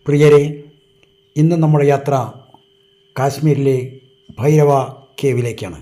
പ്രിയരെ, ഇന്ന് നമ്മുടെ യാത്ര കാശ്മീരിലെ ഭൈരവ കേവിലേക്കാണ്.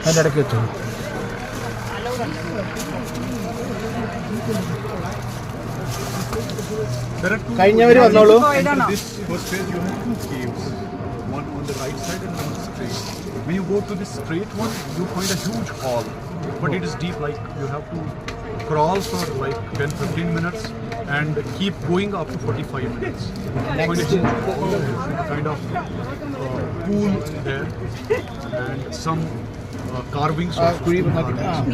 അതിൻ്റെ ഇടയ്ക്ക് വെച്ചു കഴിഞ്ഞവർ വന്നോളൂ. When you go to the straight one, you find a huge hall, but it is deep. Like you have to crawl for like 10-15 minutes and keep going up to 45 minutes. Next, kind of pool there and some carvings of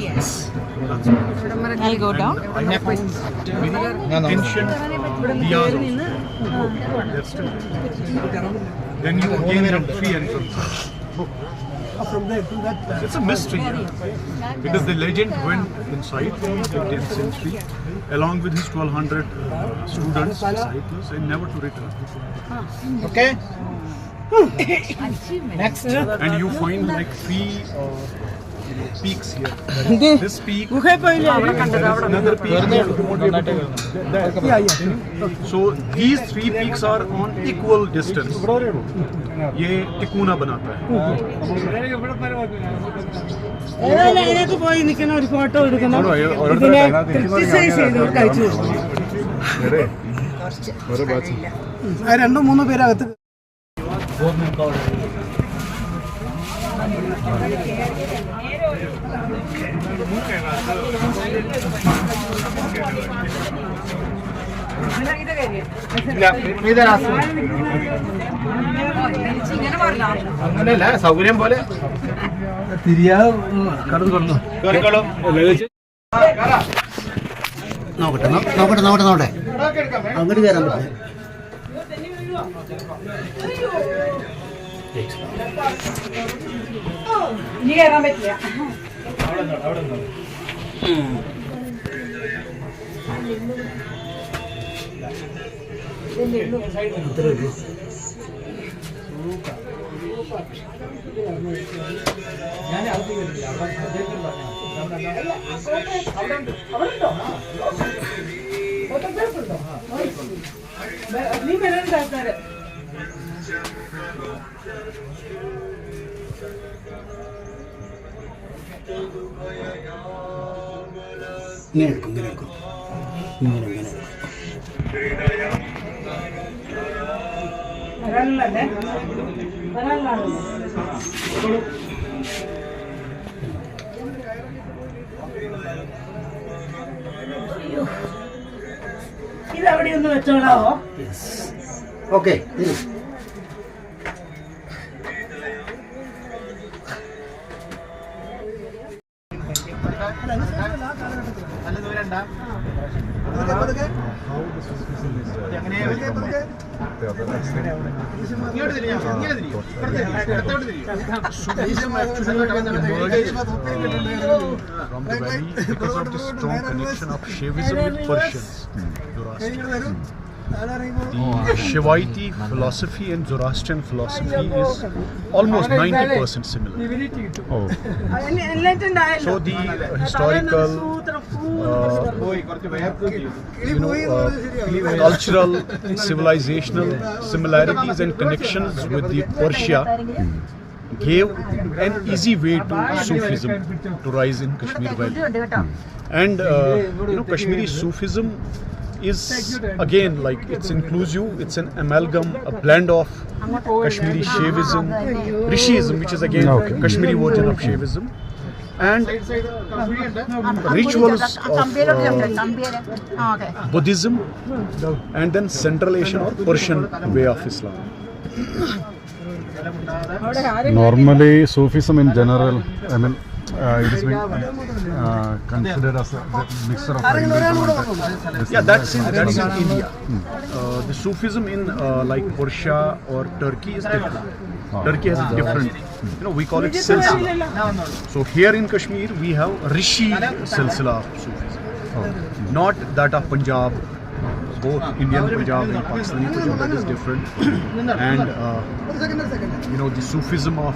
Yes. I'll go down. I have found very ancient diyas also. Then you again have three entrances. It's a mystery because the legend went inside in the 10th century along with his 1200 students, disciples, and never to return. Okay. Next. And you find like three peaks here. This peak, another peak. So these three peaks are on equal distance. ये टिकूना बनाता है. പോയി നിൽക്കുന്ന ഒരു photo എടുക്കണം. ഇതിനെ criticise ചെയ്ത് കഴിച്ചു. രണ്ടോ മൂന്നോ പേരകത്ത് അങ്ങനെയല്ല, സൗകര്യം പോലെ തിരിയാതെ കടന്നു കടന്നു നോക്കട്ടെ നോക്കട്ടെ നോക്കട്ടെ നോട്ടെ അങ്ങോട്ട് കയറാൻ പറ്റില്ല. ഇനി കയറാൻ പറ്റില്ല. നീ വരാൻ ആൾക്കാര് ഇങ്ങനെ എടുക്കും ഇങ്ങനെ എടുക്കും ഇങ്ങനെ ഇങ്ങനെ വരാനല്ലേ വരാനാണ്. ഇതവിടെ ഒന്ന് വെച്ചോളാവോ? Okay. how the Swiss is the other extreme. Sufism actually emerged from the valley because of the strong connection of Shaivism with Persians, Zoroastrian. The Shivaiti philosophy and Zoroastrian philosophy is almost 90% similar. Oh, So the historical, cultural, civilizational similarities and connections with the Persia gave an easy way to Sufism to rise in Kashmir Valley. And Kashmiri Sufism is again like it's inclusive, it's an amalgam, a blend of Kashmiri Shaivism, Rishiism, which is again Kashmiri version of Shaivism, and rituals of Buddhism, and then Central Asian or Persian way of Islam. normally Sufism in general, I mean, it is being considered as a mixture of Hinduism and Yeah, that's in India. The Sufism in like Persia or Turkey is different. Turkey has a different, we call it silsila. So here in Kashmir we have Rishi silsila of Sufism, not that of Punjab. Both Indian Punjab and Pakistani Punjab, that is different. And the Sufism of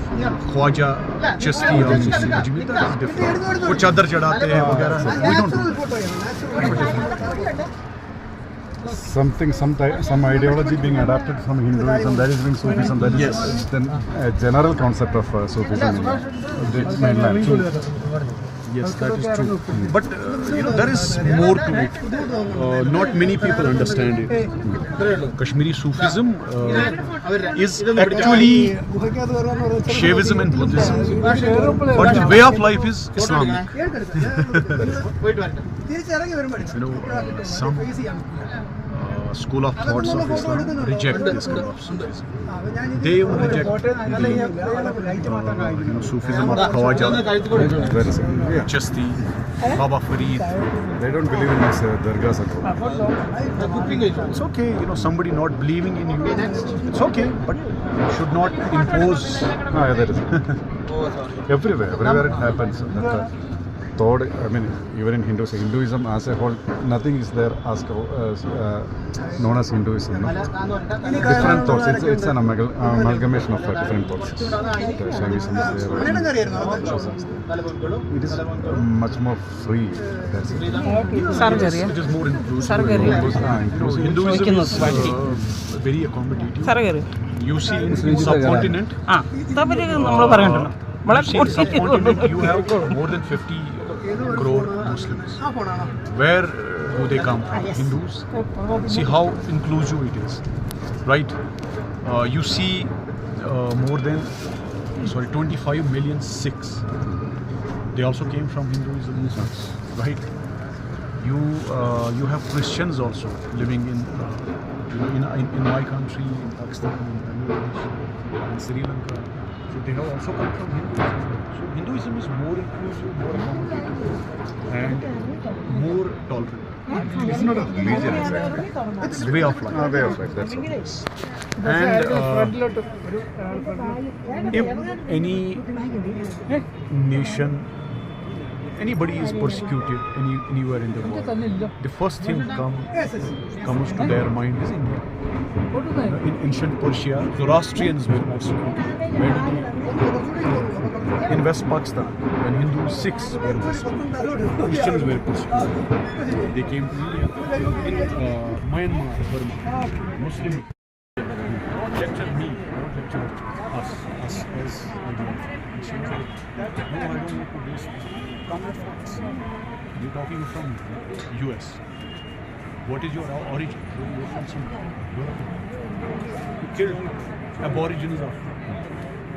Khwaja, Chasti, or Ajmi, that is different. वो चादर चढ़ाते हैं वगैरह, we don't do. some ideology being adapted from Hinduism, that is being Sufism, that is then a general concept of Sufism in the mainland. Yes, that is true. But there is more to it. Not many people understand it. Kashmiri Sufism is actually Shaivism and Buddhism, but the way of life is Islamic. Some school of thoughts of Islam reject this kind of Sufism. They even reject the Sufism of Khawaja, Chasti, Baba Farid. They don't believe in this dargahs at all. It's okay, somebody not believing in you, it's okay, but should not impose. Yeah, that is everywhere it happens. Thought, I mean, even in Hinduism as a whole, nothing is there as known as Hinduism. No? Different thoughts. It's an amalgamation of different thoughts. Shaivism is there. It is much more free. That's it. It is more inclusive. Hinduism is very accommodative. You see in subcontinent, you have more than 50 crore Muslims. Where do they come from? Hindus. See how inclusive it is, right? You see more than 25 million Sikhs. They also came from Hinduism, right? You have Christians also living in my country, in Pakistan, in Bangladesh, in Sri Lanka. So they have also come from Hinduism. So Hinduism is more inclusive, more accommodative, and more tolerant. It's not a religion exactly. It's way of life. Way of life, that's all. And if any nation, anybody is persecuted anywhere in the world, the first thing comes to their mind is India. In ancient Persia, Zoroastrians were persecuted. Where did they? In West Pakistan, when Hindus, Sikhs were persecuted, Christians were persecuted. They came to India. In Myanmar, Burma, Muslim. Don't lecture me, don't lecture us as Indians. No, I don't want to do this. Come with facts. You're talking from US. What is your origin? You're from some Europe. You killed aborigines of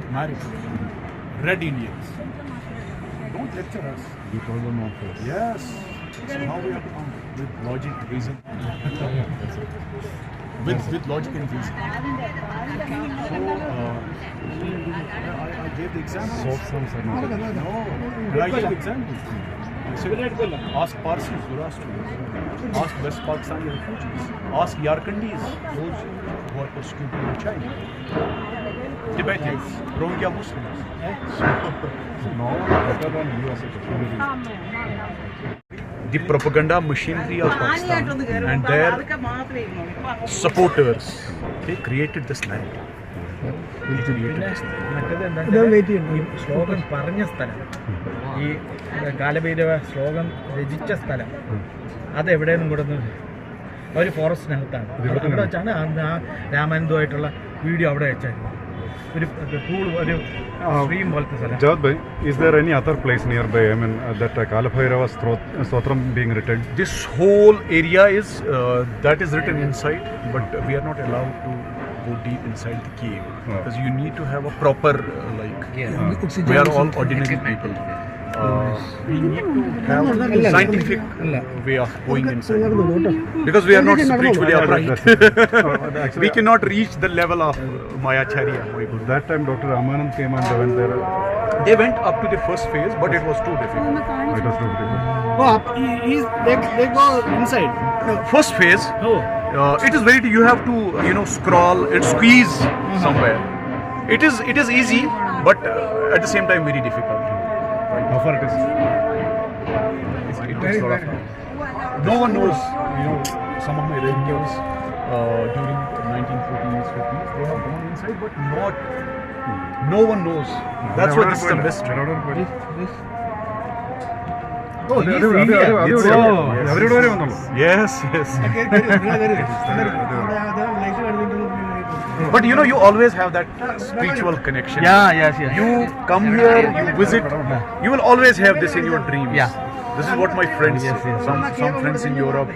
America. Red Indians. Don't lecture us. You told them off first. Yes. So how we have to come with logic, reason. with logic and reason. So I gave the example. Soft songs are not. No, but I gave examples. Ask Parsis, Zoroastrians. Ask West Pakistani refugees. Ask Yarkandis, those who are persecuted in China. Tibetans, Rohingya Muslims. No one better than you as a community. The propaganda machinery of Pakistan and their supporters, they created this narrative. They created this narrative. ഈ ശ്ലോകം പറഞ്ഞ സ്ഥലം, ഈ കാലഭൈരവ ശ്ലോകം രചിച്ച സ്ഥലം, അതെവിടെയെന്നും കൂടെ ഒരു ഫോറസ്റ്റിനകത്താണ്. അവിടെ വെച്ചാണ് ആ രാമാനന്ദുമായിട്ടുള്ള വീഡിയോ അവിടെ വെച്ചായിരുന്നു. ഒരു പൂൾ, ഒരു സ്ട്രീം പോലത്തെ സ്ഥലം. Jawad bhai, is there any other place nearby? I mean, that Kalabhairava Stotram being written? This whole area is that is written inside, but we are not allowed to go deep inside the cave because you need to have a proper we are all ordinary people. We need to have a scientific way of going inside because we are not spiritually upright. We cannot reach the level of Mayacharya. That time Dr. Ramanand came and they went there. They went up to the first phase, but it was too difficult. It was too difficult. They go inside. First phase, it is very. You have to scroll and squeeze somewhere. It is easy, but at the same time very difficult. How far it is? It takes a lot of time. No one knows. Some of my relatives during 1940s, 50s, they have gone inside, but no one knows. That's why this is a mystery. Oh, Yes. But you always have that spiritual connection. Yes. You come here, you visit, you will always have this in your dreams. This is what my friends say. Some friends in Europe,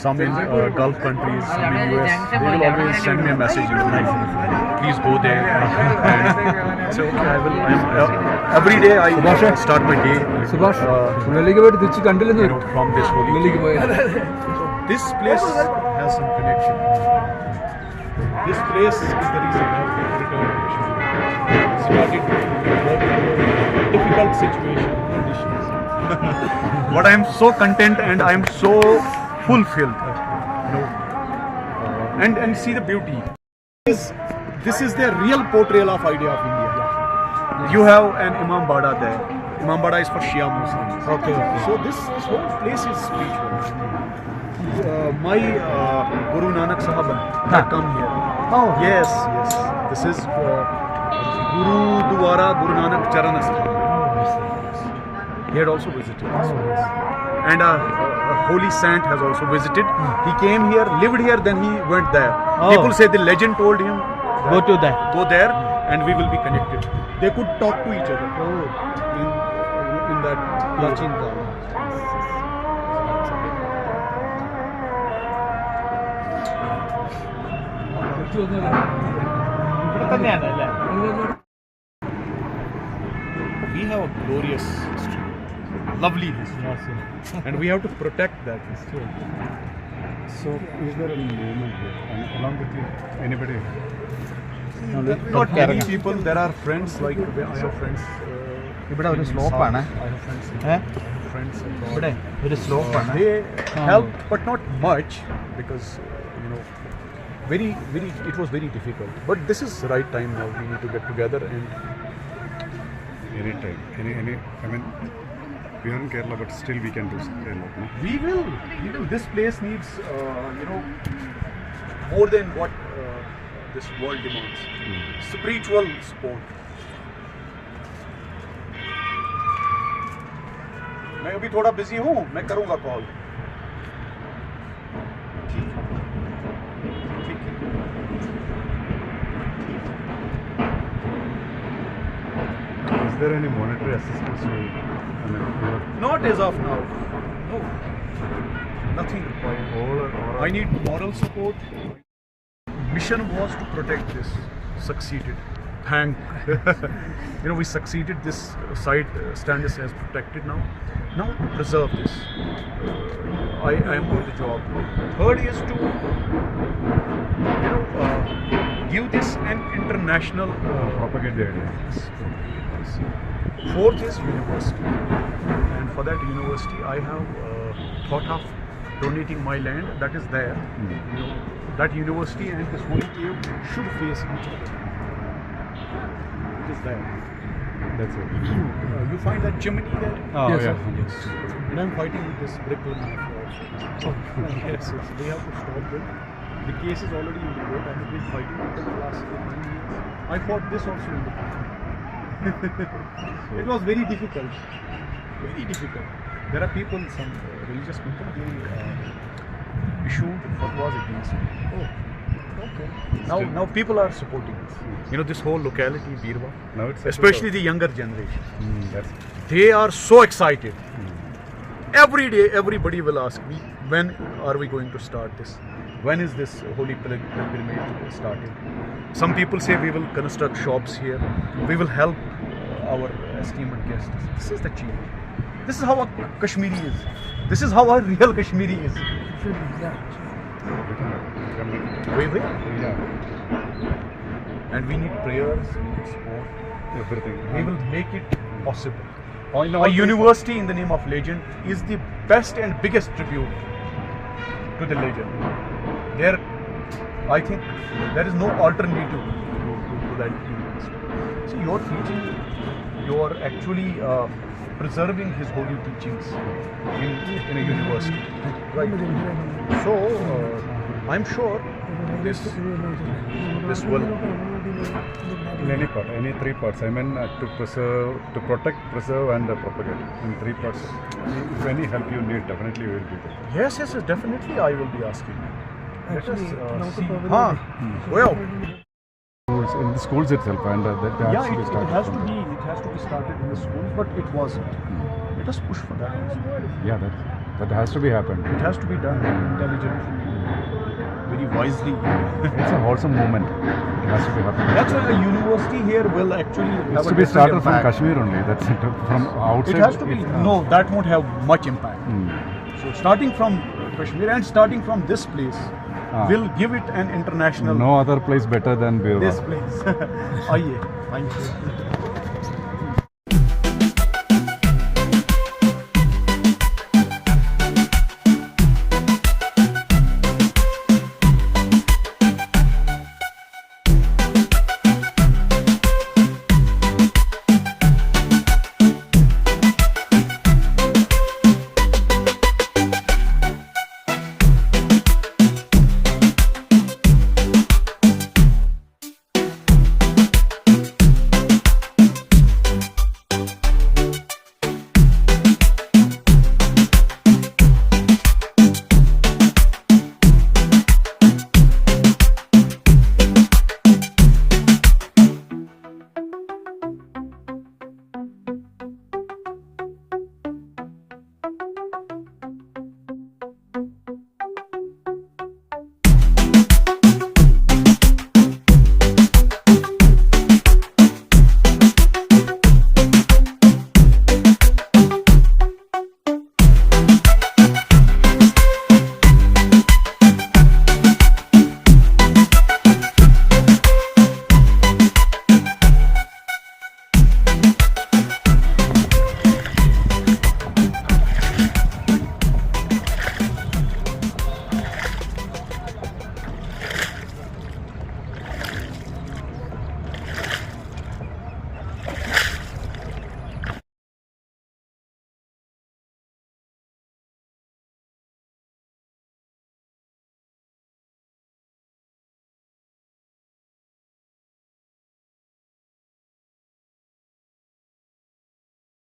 some in Gulf countries, some in US, they will always send me a message in the night. Please go there. And so okay, I will. Every day I start my day from this holy place. This place has some connection. This place is the reason I have returned to Kashmir. Started working under difficult situation, conditions. But I am so content and I am so fulfilled. And see the beauty. This is the real portrayal of idea of India. You have an Imam Bada there. Imam Bada is for Shia Muslims. Okay. So this whole place is spiritual. My Guru Nanak Sahab had come here. Oh. Yes. This is Guru Dwara Guru Nanak Charanasthan. He had also visited. And a holy saint has also visited. He came here, lived here, then he went there. People say the legend told him, go there and we will be connected. They could talk to each other in that Prachin Kala. We have a glorious history, lovely history, and we have to protect that history. So, is there any movement here? And along with you, anybody? Not many people. There are friends like I have friends. ഇവിടെ ഒരു in സ്ലോപ്പാണ്. South. I have friends. Friends abroad. ഇവിടെ ഒരു സ്ലോപ്പാണ്. They help, but not much because it was very difficult. But this is the right time now. We need to get together and. Anytime. I mean, we are in Kerala, but still we can do a lot. No? We will. This place needs, more than what this world demands. Spiritual support. मैं अभी थोड़ा busy हूँ, मैं करूँगा call. ठीक है. Is there any monetary assistance? Not as of now. No. Nothing required. I need moral support. Mission was to protect this. Succeeded. Thank. We succeeded. This site Standis has protected now. Now preserve this. I am on the job. Third is to give this an international Propagate the idea. Fourth is university, and for that university I have thought of donating my land that is there. You know, that university and this holy cave should face each other. It is there. That's it. You find that chimney there? Oh, yes, yeah. Yes. And I'm fighting with this bricklayer also. Yes, they have to stop them. The case is already in the court. I have been fighting with them for the last 9 years. I fought this also in the court. It was very difficult. Very difficult. There are people, some religious people, they issued fatwas against me. Oh, okay. Now people are supporting us. You know, this whole locality, Birwa, Now it's especially the younger generation. That's They are so excited. Every day, everybody will ask me, when are we going to start this? When is this holy pilgrimage started? Some people say we will construct shops here. We will help our esteemed guests. This is the change. This is how a Kashmiri is. This is how a real Kashmiri is. We will. yeah, And we need prayers, we need support. everything. We will make it possible. All in A all, university in the name of legend is the best and biggest tribute to the legend. There, I think there is no alternative to that university. So you're teaching, you're actually preserving his holy teachings in a university, right? So I'm sure this will. in any part, any 3 parts. I mean, to preserve, to protect, preserve, and propagate. In 3 parts. If any help you need, definitely we will be there. Yes, definitely I will be asking. Let us see. Well, In the schools itself, and that has yeah, to be it started. has to from be. It has to be started in the schools, but it wasn't. Let us push for that. Also. there. Yeah, that has to be happened. It has to be done intelligently, very wisely. It's a wholesome movement. It has to be happening. That's why a university here will actually It's have to a be different started from impact. Kashmir only. That's it. From outside. It has to be. No, that won't have much impact. So starting from Kashmir and starting from this place will give it an international. No other place better than Birwa. This place. Thank you.